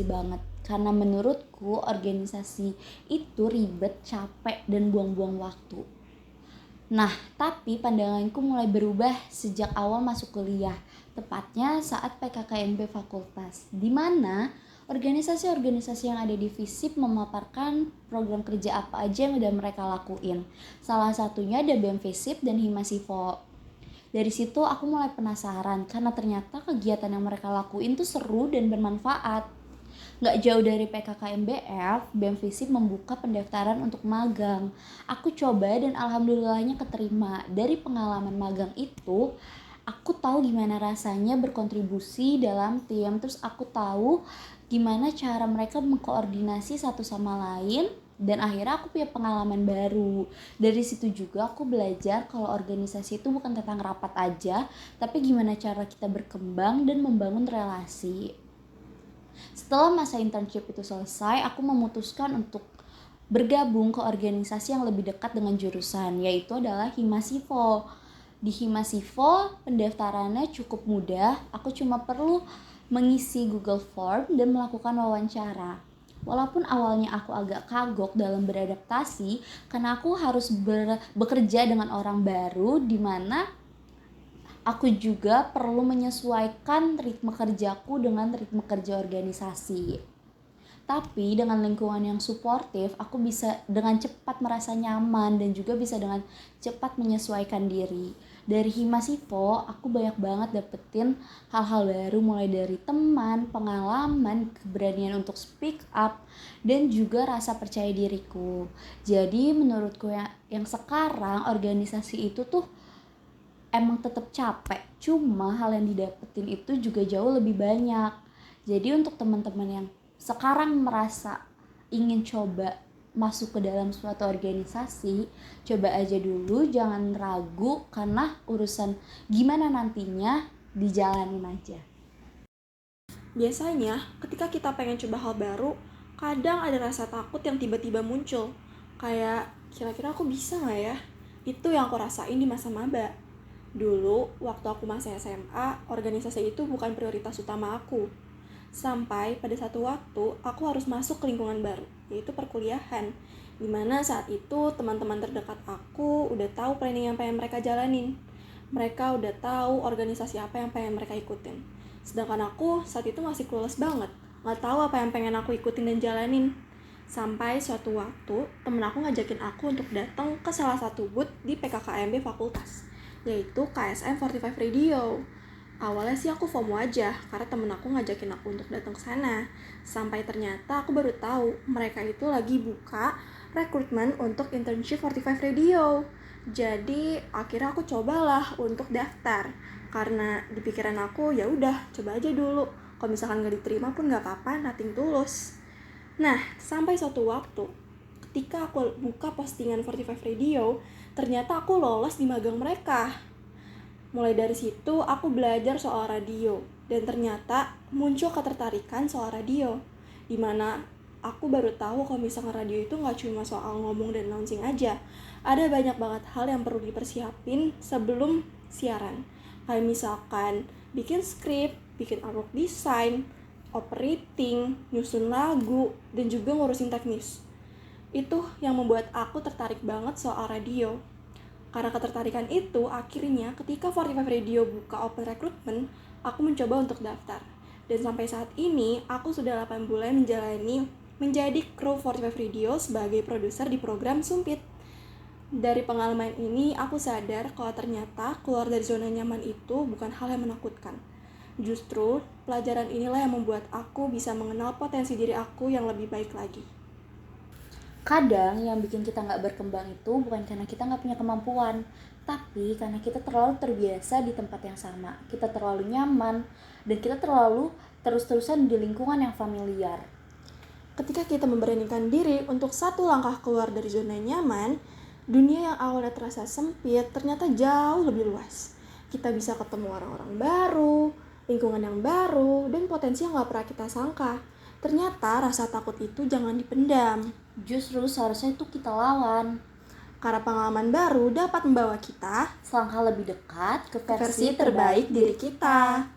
organisasi banget. Karena menurutku organisasi itu ribet, capek, dan buang-buang waktu. Nah, tapi pandanganku mulai berubah sejak awal masuk kuliah, tepatnya saat PKKMB fakultas, di mana organisasi-organisasi yang ada di FISIP memaparkan program kerja apa aja yang udah mereka lakuin. Salah satunya ada BEM FISIP dan Himasivo. Dari situ aku mulai penasaran karena ternyata kegiatan yang mereka lakuin tuh seru dan bermanfaat. Nggak jauh dari PKKMBF, BEM FISIP membuka pendaftaran untuk magang. Aku coba dan alhamdulillahnya keterima. Dari pengalaman magang itu, aku tahu gimana rasanya berkontribusi dalam tim. Terus aku tahu gimana cara mereka mengkoordinasi satu sama lain. Dan akhirnya aku punya pengalaman baru. Dari situ juga aku belajar kalau organisasi itu bukan tentang rapat aja, tapi gimana cara kita berkembang dan membangun relasi. Setelah masa internship itu selesai, aku memutuskan untuk bergabung ke organisasi yang lebih dekat dengan jurusan, yaitu adalah Himasivo. Di Himasivo, pendaftarannya cukup mudah, aku cuma perlu mengisi Google Form dan melakukan wawancara. Walaupun awalnya aku agak kagok dalam beradaptasi, karena aku harus bekerja dengan orang baru, di mana aku juga perlu menyesuaikan ritme kerjaku dengan ritme kerja organisasi. Tapi dengan lingkungan yang suportif, aku bisa dengan cepat merasa nyaman dan juga bisa dengan cepat menyesuaikan diri. Dari Himasivo, aku banyak banget dapetin hal-hal baru mulai dari teman, pengalaman, keberanian untuk speak up, dan juga rasa percaya diriku. Jadi menurutku yang sekarang organisasi itu tuh emang tetap capek, cuma hal yang didapetin itu juga jauh lebih banyak. Jadi untuk teman-teman yang sekarang merasa ingin coba masuk ke dalam suatu organisasi, coba aja dulu, jangan ragu, karena urusan gimana nantinya dijalanin aja. Biasanya, ketika kita pengen coba hal baru, kadang ada rasa takut yang tiba-tiba muncul. Kayak, kira-kira aku bisa gak ya? Itu yang aku rasain di masa maba. Dulu, waktu aku masih SMA, organisasi itu bukan prioritas utama aku. Sampai pada satu waktu, aku harus masuk ke lingkungan baru, yaitu perkuliahan. Dimana saat itu, teman-teman terdekat aku udah tahu planning yang pengen mereka jalanin. Mereka udah tahu organisasi apa yang pengen mereka ikutin. Sedangkan aku saat itu masih clueless banget, gak tahu apa yang pengen aku ikutin dan jalanin. Sampai suatu waktu, temen aku ngajakin aku untuk datang ke salah satu booth di PKKMB fakultas, yaitu KSM 45 Radio. Awalnya sih aku FOMO aja, karena temen aku ngajakin aku untuk datang ke sana. Sampai ternyata aku baru tahu, mereka itu lagi buka rekrutmen untuk internship 45 Radio. Jadi akhirnya aku cobalah untuk daftar, karena di pikiran aku ya udah coba aja dulu. Kalau misalkan nggak diterima pun nggak apa-apa, nothing tulus. Nah, sampai suatu waktu, ketika aku buka postingan 45 Radio, ternyata aku lolos di magang mereka. Mulai dari situ, aku belajar soal radio. Dan ternyata muncul ketertarikan soal radio. Dimana aku baru tahu kalau misalkan radio itu gak cuma soal ngomong dan launching aja. Ada banyak banget hal yang perlu dipersiapin sebelum siaran. Kayak misalkan bikin skrip, bikin artwork design, operating, nyusun lagu, dan juga ngurusin teknis. Itu yang membuat aku tertarik banget soal radio. Karena ketertarikan itu, akhirnya ketika 45 Radio buka open recruitment, aku mencoba untuk daftar. Dan sampai saat ini, aku sudah 8 bulan menjadi kru 45 Radio sebagai produser di program Sumpit. Dari pengalaman ini, aku sadar kalau ternyata keluar dari zona nyaman itu bukan hal yang menakutkan. Justru, pelajaran inilah yang membuat aku bisa mengenal potensi diri aku yang lebih baik lagi. Kadang yang bikin kita gak berkembang itu bukan karena kita gak punya kemampuan, tapi karena kita terlalu terbiasa di tempat yang sama. Kita terlalu nyaman, dan kita terlalu terus-terusan di lingkungan yang familiar. Ketika kita memberanikan diri untuk satu langkah keluar dari zona nyaman, dunia yang awalnya terasa sempit ternyata jauh lebih luas. Kita bisa ketemu orang-orang baru, lingkungan yang baru, dan potensi yang gak pernah kita sangka. Ternyata rasa takut itu jangan dipendam. Justru seharusnya itu kita lawan. Karena pengalaman baru dapat membawa kita selangkah lebih dekat ke versi terbaik diri kita.